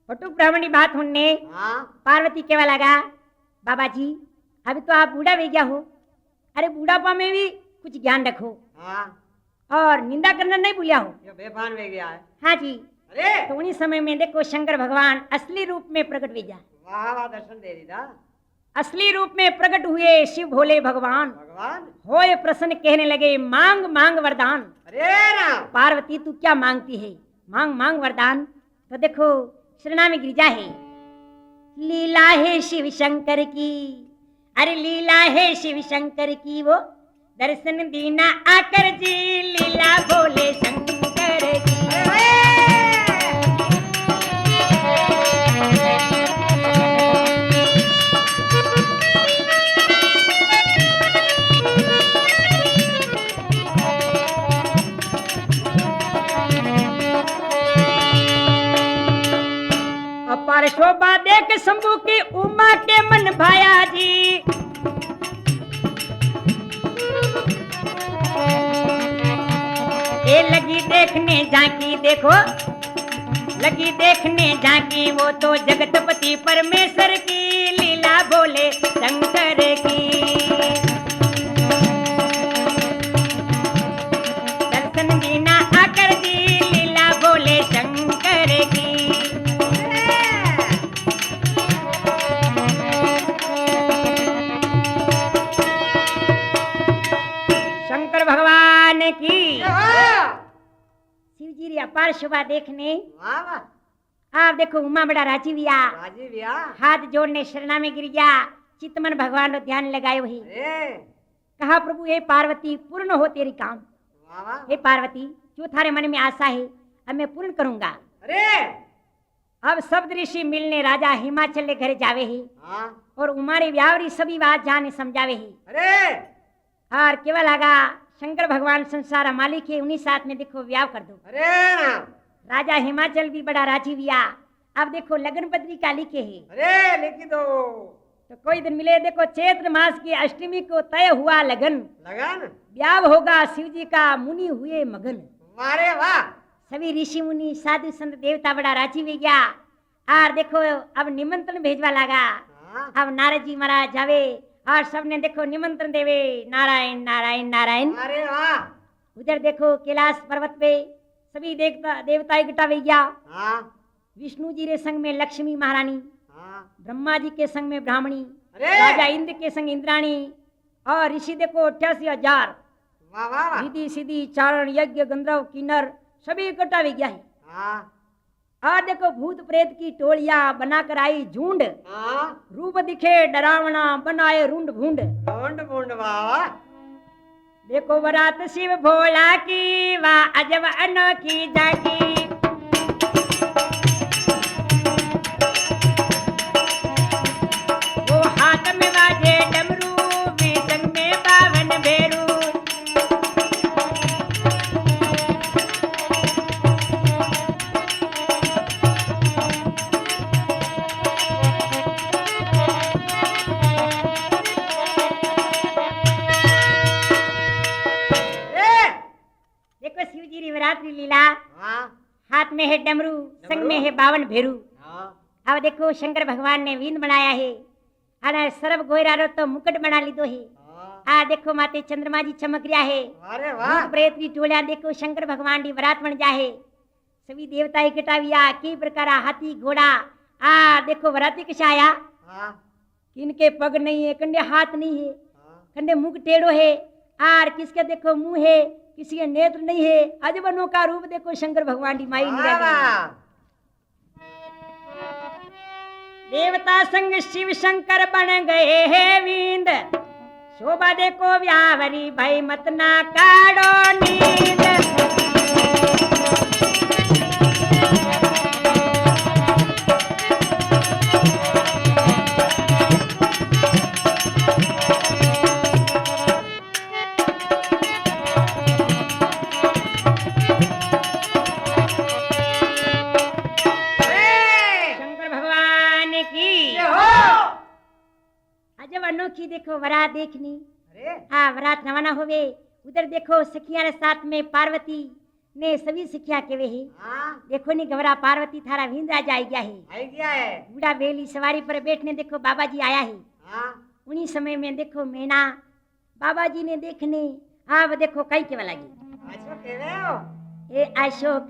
वटुक ब्राह्मण की बात सुनने हाँ पार्वती केवा लगा बाबा जी अभी तो आप बूढ़ा हो गया हो अरे बूढ़ापा में भी कुछ ज्ञान रखो हाँ और निंदा करना नहीं भूलिया हो ये बेभान में गया है हाँ जी अरे तो उन्हीं समय में देखो शंकर भगवान असली रूप में प्रकट हुए जा वाह वाह दर्शन दे दीदा असली रूप में प्रकट हुए शिव भोले भगवान भगवान होए प्रसन्न कहने लगे मांग मांग वरदान अरे राम पार्वती तू क्या मांगती है मांग मांग वरदान तो देखो श्रीना में गिरिजा है लीला है शिव शंकर की अरे लीला है शिव शंकर की वो दर्शन दीना आकर जी लीला भोले शंकर की अरे शोभा देख शंभू की उमा के मन भाया जी। ये लगी देखने झांकी देखो, लगी देखने झांकी वो तो जगतपति परमेश्वर की लीला बोले शंकर की। दर्शन दीना आकर जी लीला बोले शंकर की। शंकर भगवान की। शिव जी री अपार शोभा देखने वाह वाह। आप देखो उमा बड़ा राजी हुआ, राजी भैया। हाथ जोड़ने शरणा में गिर गया, चितमन भगवान रो ध्यान लगाए वही। अरे कहा प्रभु हे पार्वती पूर्ण हो तेरी काम। वाह वाह। हे पार्वती जो थारे मन में आशा है अब मैं पूर्ण करूंगा। अरे अब सब ऋषि मिलने राजा हिमाचल ले घर जावे ही हाँ। और उमारे व्यावरी सभी बात जाने समझावे ही। अरे और केवल आगा शंकर भगवान संसार मालिक है, उन्हीं साथ में देखो व्याव कर दो। अरे राम। राजा हिमाचल भी बड़ा राजी हुआ। अब देखो लगन पत्रिका लिखे है। अरे लिखी दो। तो कोई दिन मिले देखो चैत्र मास की अष्टमी को तय हुआ लगन, लगन ब्याह होगा शिव जी का मुनि हुए मगन। वारे वाह। सभी ऋषि मुनि साधु संत देवता बड़ा राजी हो गया। और देखो अब निमंत्रण भेजवा लगा। हाँ। अब नारद जी महाराज जावे और सबने देखो निमंत्रण देवे नारायण नारायण नारायण। अरे वाह। उधर देखो कैलाश पर्वत पे सभी देवता इकट्ठा हो गया। हाँ। विष्णु जी के संग में लक्ष्मी महारानी, हाँ। ब्रह्मा जी के संग में ब्राह्मणी, अरे राजा इंद्र के संग इंद्राणी और ऋषि देखो 88,000 वाह वाह वाह। रिद्धि सिद्धि चारण यज्ञ गंधर्व किन्नर सभी इकट्ठा हो गया है। हाँ। और देखो भूत प्रेत की टोलियां बनाकर आई झुंड, हाँ। रूप दिखे डरावना बनाए रुंड भूंड। ढूंढ बूंढ वाह। देखो बरात शिव भोला की वाह अजब अनोखी जाकी। वो हाथ में बाजे डमरू में संग में बावन भेरू। देखो शिव जी री नवरात्रि लीला, हाँ। हाथ में है डमरू संग में है बावन भेरू। हाँ। अब देखो शंकर भगवान ने वीन बनाया है और सर्व गोयरा रो तो मुकुट बना लीधो है। हाँ। आ देखो माते चंद्रमा जी चमक रहा है। अरे वाह। भूत प्रेत की टोलियां देखो शंकर भगवान की बरात बन जाए। सभी देवता इकट्ठा हुआ, कई प्रकार हाथी घोड़ा। आ देखो बराती किसा आया, हाँ। इनके पग नहीं है, कंडे हाथ नहीं है, हाँ। कंडे मुख टेढ़ो है। और किसके देखो मुंह है, किसी के नेत्र नहीं है। अजबनों का रूप देखो शंकर भगवान की माई वाह निराली। वाह। देवता संग शिव शंकर बन गए हैं विंद। शोभा देखो व्यावरी भाई मत ना काढ़ो नींद। शंकर भगवान की ये हो। अजब अनोखी देखो वरात देखनी। अरे हाँ वरात रवाना होवे। उधर देखो सखिया रे साथ में पार्वती ने सभी सिखिया के वे है। हाँ। देखो नी घबरा पार्वती थारा विंद्रा जा गया है। आई गया है। बूढ़ा बेली सवारी पर बैठने देखो बाबा जी आया है। हाँ। उन्हीं समय में देखो मैना बाबा जी ने देखने अब देखो कई के लगी। अच्छा कह रहे हो। ए अशोक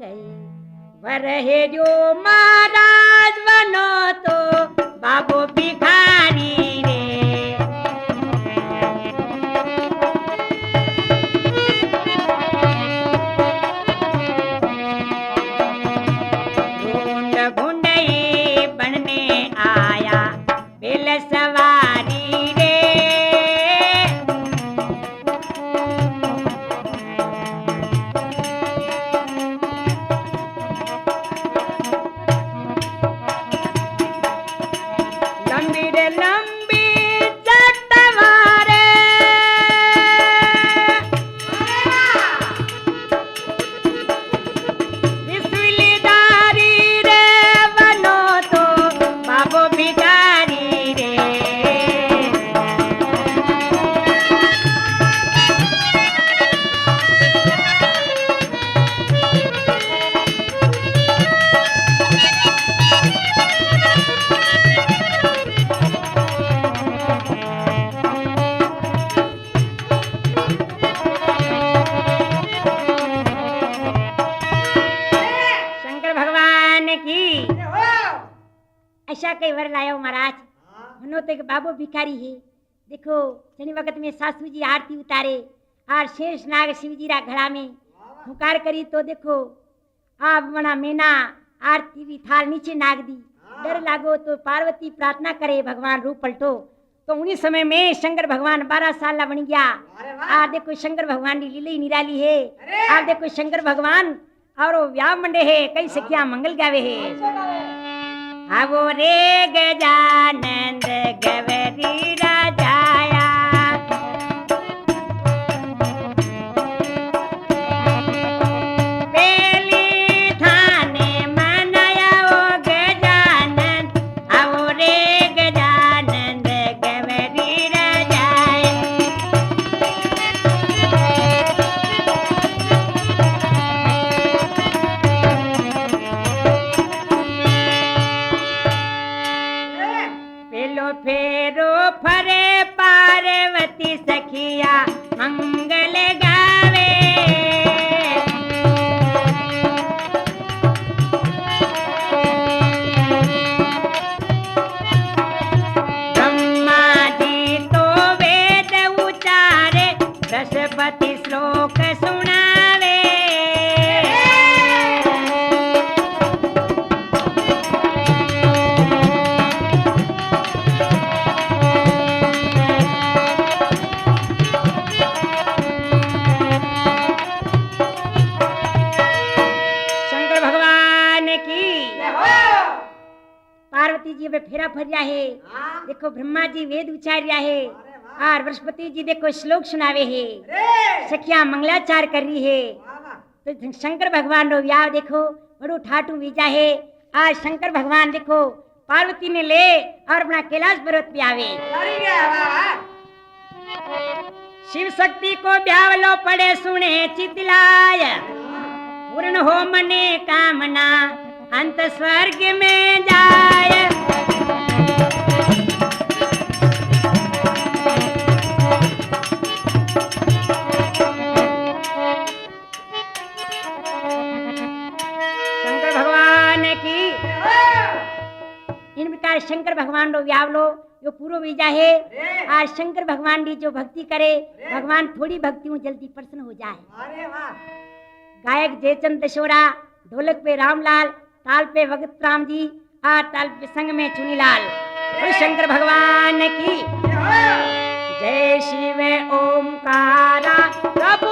वर है जो महाराज बनो तो बाबू भिखारी रे। ढूंढ ढूंढई बनने आया बेल सवारी रे। लंबी रे लंबी चटवारे विश्वलीदारी रे बनो तो बाबू महाराज हाँ। मनो तो एक बाबो भिखारी है। देखो जनी वक्त में सासू जी आरती उतारे और शेष नाग शिव जी रा घड़ा में हुकार करी तो देखो आप बना मीना आरती भी थाल नीचे नाग दी। डर लागो तो पार्वती प्रार्थना करे भगवान रूप पलटो तो उन्हीं समय में शंकर भगवान 12 साल बन गया। अरे वाह। आप देखो शंकर भगवान की लीला ही निराली है। अरे। आप देखो शंकर भगवान और वो व्याह मंडे है कई सखिया मंगल गावे है। आवो रे गजानंद गवरी राजाया पेली थाने मनाया ओ गजानंद आवो रे गजानंद गवरी राजाया। पेलो फेरो फरे पार्वती सखिया मंगल गावे ब्रह्मा जी तो वेद उचारे दशपति श्लोक सुनावे। शंकर भगवान की पार्वती जी में फेरा फरिया है। हाँ। देखो ब्रह्मा जी वेद उचार्या है अरे वाह। और बृहस्पति जी देखो श्लोक सुनावे है। अरे सखिया मंगलाचार कर रही है। वाह वाह। तो शंकर भगवान रो व्याह देखो बड़ो ठाटू बीजा है। आज शंकर भगवान देखो पार्वती ने ले और अपना कैलाश पर्वत पे आवे। लड़ी गया वाह वाह। शिव शक्ति को ब्यावलो पड़े सुने चितलाय पूर्ण हो मने कामना अंत स्वर्ग में जाए। शंकर भगवान की इन प्रकार शंकर भगवान रो व्यावलो जो पूरो बीजा है। आज शंकर भगवान की जो भक्ति करे भगवान थोड़ी भक्ति में जल्दी प्रसन्न हो जाए। अरे वाह। गायक जयचंद दशोरा, ढोलक पे रामलाल, ताल पे भगत राम जी और ताल पे संग में चुनीलाल। बोल शंकर भगवान की जय शिव ओमकारा प्रभु